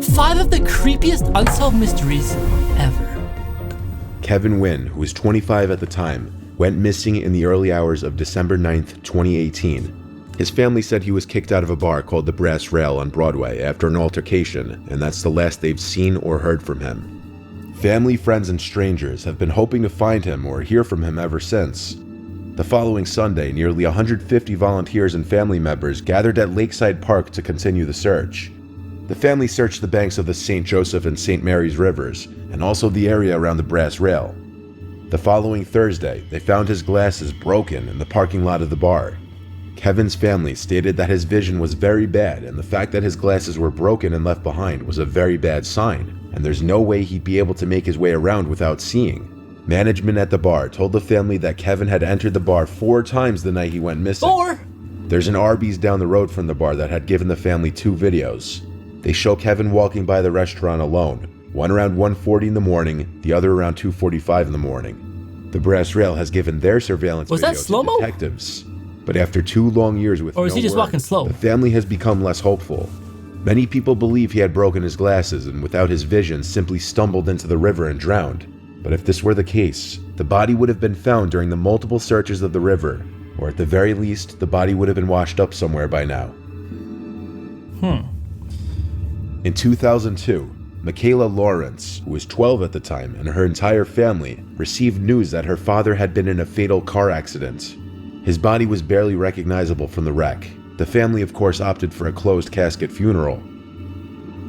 5 of the creepiest unsolved mysteries ever. Kevin Wynn, who was 25 at the time, went missing in the early hours of December 9th, 2018. His family said he was kicked out of a bar called the Brass Rail on Broadway after an altercation, and that's the last they've seen or heard from him. Family, friends, and strangers have been hoping to find him or hear from him ever since. The following Sunday, nearly 150 volunteers and family members gathered at Lakeside Park to continue the search. The family searched the banks of the St. Joseph and St. Mary's rivers, and also the area around the Brass Rail. The following Thursday, they found his glasses broken in the parking lot of the bar. Kevin's family stated that his vision was very bad, and the fact that his glasses were broken and left behind was a very bad sign, and there's no way he'd be able to make his way around without seeing. Management at the bar told the family that Kevin had entered the bar 4 times the night he went missing. 4? There's an Arby's down the road from the bar that had given the family 2 videos. They show Kevin walking by the restaurant alone, one around 1:40 in the morning, the other around 2:45 in the morning. The Brass Rail has given their surveillance videos to detectives, but after 2 long years with or is he just walking slow? The family has become less hopeful. Many people believe he had broken his glasses and without his vision simply stumbled into the river and drowned. But if this were the case, the body would have been found during the multiple searches of the river, or at the very least, the body would have been washed up somewhere by now. In 2002, Michaela Lawrence, who was 12 at the time, and her entire family received news that her father had been in a fatal car accident. His body was barely recognizable from the wreck. The family, of course, opted for a closed casket funeral.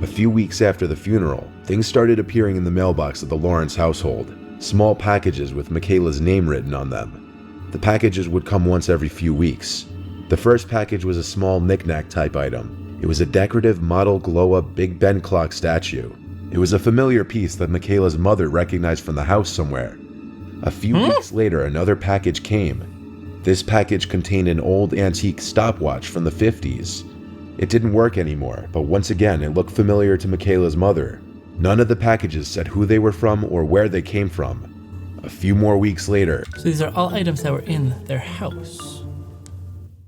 A few weeks after the funeral, things started appearing in the mailbox of the Lawrence household, small packages with Michaela's name written on them. The packages would come once every few weeks. The first package was a small knick-knack type item. It was a decorative model glow-up Big Ben clock statue. It was a familiar piece that Michaela's mother recognized from the house somewhere. A few weeks later, another package came. This package contained an old antique stopwatch from the 50s. It didn't work anymore, but once again, it looked familiar to Michaela's mother. None of the packages said who they were from or where they came from. A few more weeks later, so these are all items that were in their house.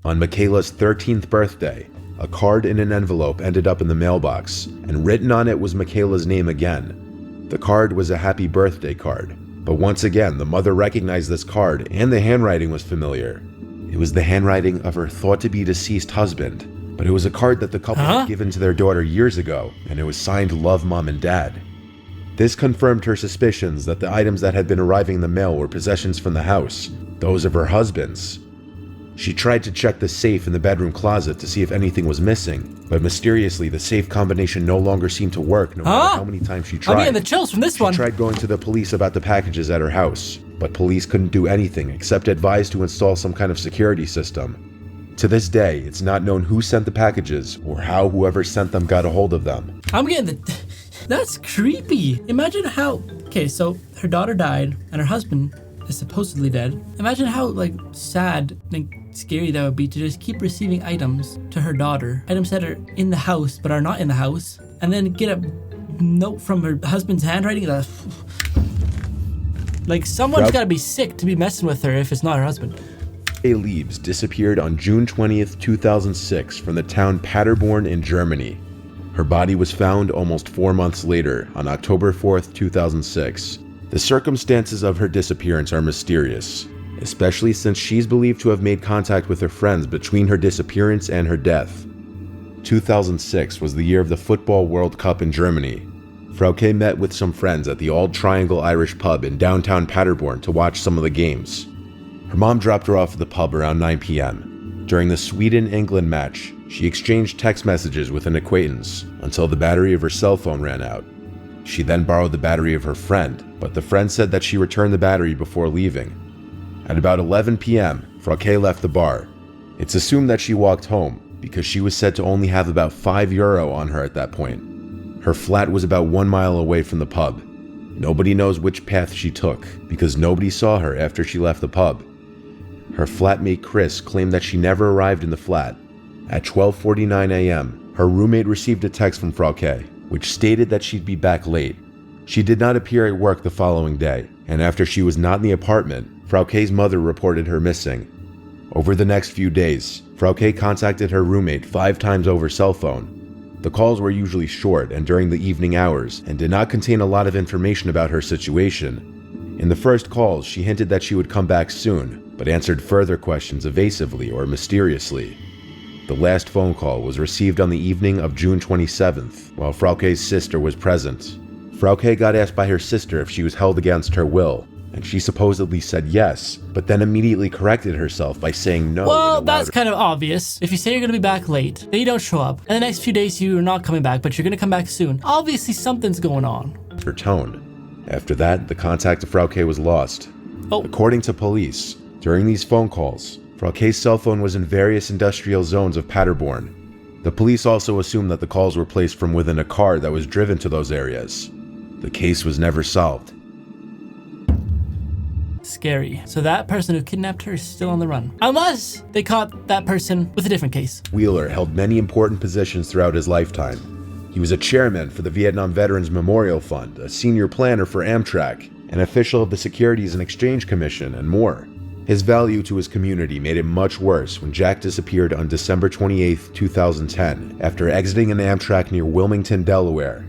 On Michaela's 13th birthday, a card in an envelope ended up in the mailbox, and written on it was Michaela's name again. The card was a happy birthday card, but once again, the mother recognized this card and the handwriting was familiar. It was the handwriting of her thought-to-be deceased husband, but it was a card that the couple had given to their daughter years ago, and it was signed Love, Mom, and Dad. This confirmed her suspicions that the items that had been arriving in the mail were possessions from the house, those of her husband's. She tried to check the safe in the bedroom closet to see if anything was missing, but mysteriously the safe combination no longer seemed to work no matter how many times she tried. I'm getting the chills from this one. She tried going to the police about the packages at her house, but police couldn't do anything except advise to install some kind of security system. To this day, it's not known who sent the packages or how whoever sent them got a hold of them. I'm getting the... That's creepy. Imagine how... Okay, so her daughter died and her husband is supposedly dead. Imagine how, sad and scary that would be to just keep receiving items to her daughter. Items that are in the house but are not in the house. And then get a note from her husband's handwriting. Someone's gotta be sick to be messing with her if it's not her husband. Leaves disappeared on June 20th, 2006 from the town Paderborn in Germany. Her body was found almost 4 months later on October 4th, 2006. The circumstances of her disappearance are mysterious, especially since she's believed to have made contact with her friends between her disappearance and her death. 2006 was the year of the Football World Cup in Germany. Frauke met with some friends at the Old Triangle Irish pub in downtown Paderborn to watch some of the games. Her mom dropped her off at the pub around 9 p.m. During the Sweden-England match, she exchanged text messages with an acquaintance until the battery of her cell phone ran out. She then borrowed the battery of her friend, but the friend said that she returned the battery before leaving. At about 11 p.m., Frauke left the bar. It's assumed that she walked home because she was said to only have about €5 on her at that point. Her flat was about 1 mile away from the pub. Nobody knows which path she took because nobody saw her after she left the pub. Her flatmate Chris claimed that she never arrived in the flat. At 12:49 a.m., her roommate received a text from Frauke, which stated that she'd be back late. She did not appear at work the following day, and after she was not in the apartment, Frauke's mother reported her missing. Over the next few days, Frauke contacted her roommate 5 times over cell phone. The calls were usually short and during the evening hours and did not contain a lot of information about her situation. In the first calls, she hinted that she would come back soon, but answered further questions evasively or mysteriously. The last phone call was received on the evening of June 27th, while Frauke's sister was present. Frauke got asked by her sister if she was held against her will, and she supposedly said yes, but then immediately corrected herself by saying no. Well, that's kind of obvious. If you say you're going to be back late, then you don't show up, and the next few days you're not coming back, but you're going to come back soon. Obviously, something's going on. Her tone. After that, the contact of Frauke was lost. According to police, during these phone calls, Frauke's cell phone was in various industrial zones of Paderborn. The police also assumed that the calls were placed from within a car that was driven to those areas. The case was never solved. Scary. So that person who kidnapped her is still on the run. Unless they caught that person with a different case. Wheeler held many important positions throughout his lifetime. He was a chairman for the Vietnam Veterans Memorial Fund, a senior planner for Amtrak, an official of the Securities and Exchange Commission, and more. His value to his community made it much worse when Jack disappeared on December 28, 2010, after exiting an Amtrak near Wilmington, Delaware.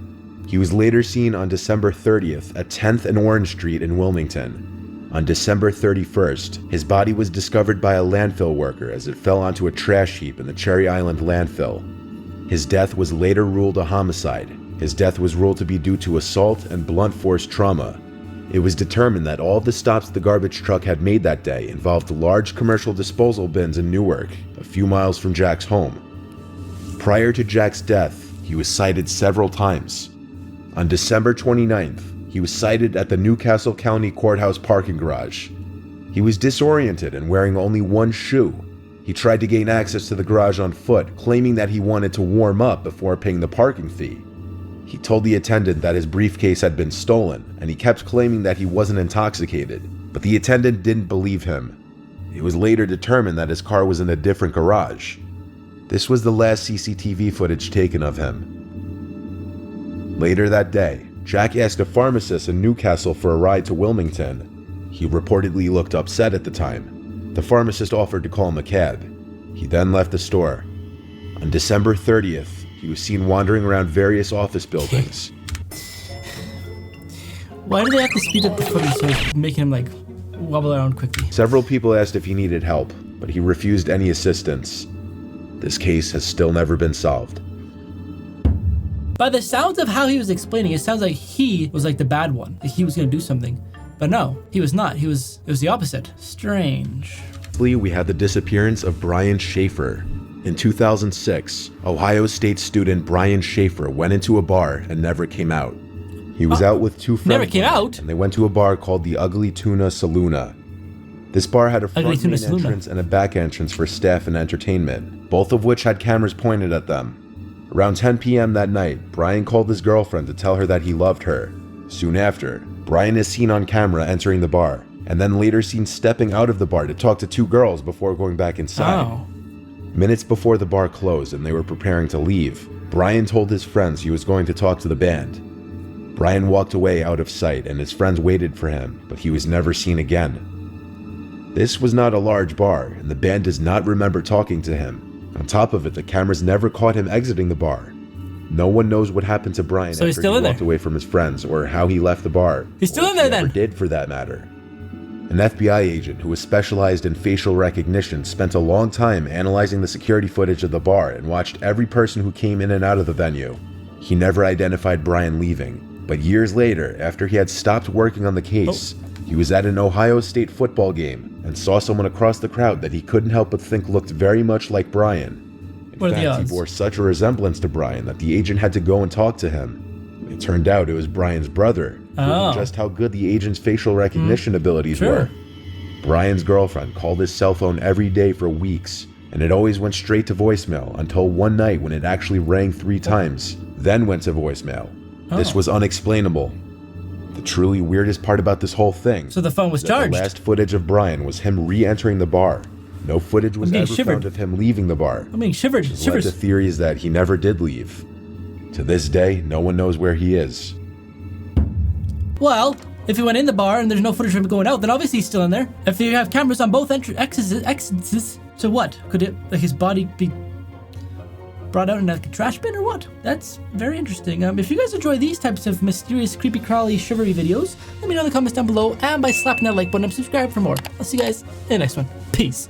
He was later seen on December 30th at 10th and Orange Street in Wilmington. On December 31st, his body was discovered by a landfill worker as it fell onto a trash heap in the Cherry Island landfill. His death was later ruled a homicide. His death was ruled to be due to assault and blunt force trauma. It was determined that all of the stops the garbage truck had made that day involved large commercial disposal bins in Newark, a few miles from Jack's home. Prior to Jack's death, he was cited several times. On December 29th, he was cited at the Newcastle County Courthouse parking garage. He was disoriented and wearing only one shoe. He tried to gain access to the garage on foot, claiming that he wanted to warm up before paying the parking fee. He told the attendant that his briefcase had been stolen, and he kept claiming that he wasn't intoxicated, but the attendant didn't believe him. It was later determined that his car was in a different garage. This was the last CCTV footage taken of him. Later that day, Jack asked a pharmacist in Newcastle for a ride to Wilmington. He reportedly looked upset at the time. The pharmacist offered to call him a cab. He then left the store. On December 30th, he was seen wandering around various office buildings. Why do they have to speed up the footage so it's making him like wobble around quickly? Several people asked if he needed help, but he refused any assistance. This case has still never been solved. By the sounds of how he was explaining, it sounds like he was like the bad one. Like he was going to do something. But no, he was not. It was the opposite. Strange. We had the disappearance of Brian Schaefer. In 2006, Ohio State student Brian Schaefer went into a bar and never came out. He was out with two friends. Never came out? And they went to a bar called the Ugly Tuna Saloona. This bar had a front main entrance and a back entrance for staff and entertainment, both of which had cameras pointed at them. Around 10 p.m. that night, Brian called his girlfriend to tell her that he loved her. Soon after, Brian is seen on camera entering the bar, and then later seen stepping out of the bar to talk to two girls before going back inside. Oh. Minutes before the bar closed and they were preparing to leave, Brian told his friends he was going to talk to the band. Brian walked away out of sight and his friends waited for him, but he was never seen again. This was not a large bar, and the band does not remember talking to him. On top of it, the cameras never caught him exiting the bar. No one knows what happened to Brian after he walked away from his friends or how he left the bar. He's still in there then. Or did, for that matter. An FBI agent who was specialized in facial recognition spent a long time analyzing the security footage of the bar and watched every person who came in and out of the venue. He never identified Brian leaving, but years later, after he had stopped working on the case, he was at an Ohio State football game and saw someone across the crowd that he couldn't help but think looked very much like Brian. In fact, he bore such a resemblance to Brian that the agent had to go and talk to him. It turned out it was Brian's brother, proving just how good the agent's facial recognition abilities were. Brian's girlfriend called his cell phone every day for weeks, and it always went straight to voicemail until one night when it actually rang 3 times, then went to voicemail. This was unexplainable. The truly weirdest part about this whole thing, so the phone was charged. The last footage of Brian was him re-entering the bar. No footage was ever found of him leaving the bar. I'm being shivered. Which led to theories that he never did leave. To this day, no one knows where he is. Well, if he went in the bar and there's no footage of him going out, then obviously he's still in there. If you have cameras on both exits, so what? Could it, like his body be... brought out in like a trash bin or what? That's very interesting. If you guys enjoy these types of mysterious, creepy, crawly, shivery videos, let me know in the comments down below and by slapping that like button and subscribe for more. I'll see you guys in the next one. Peace.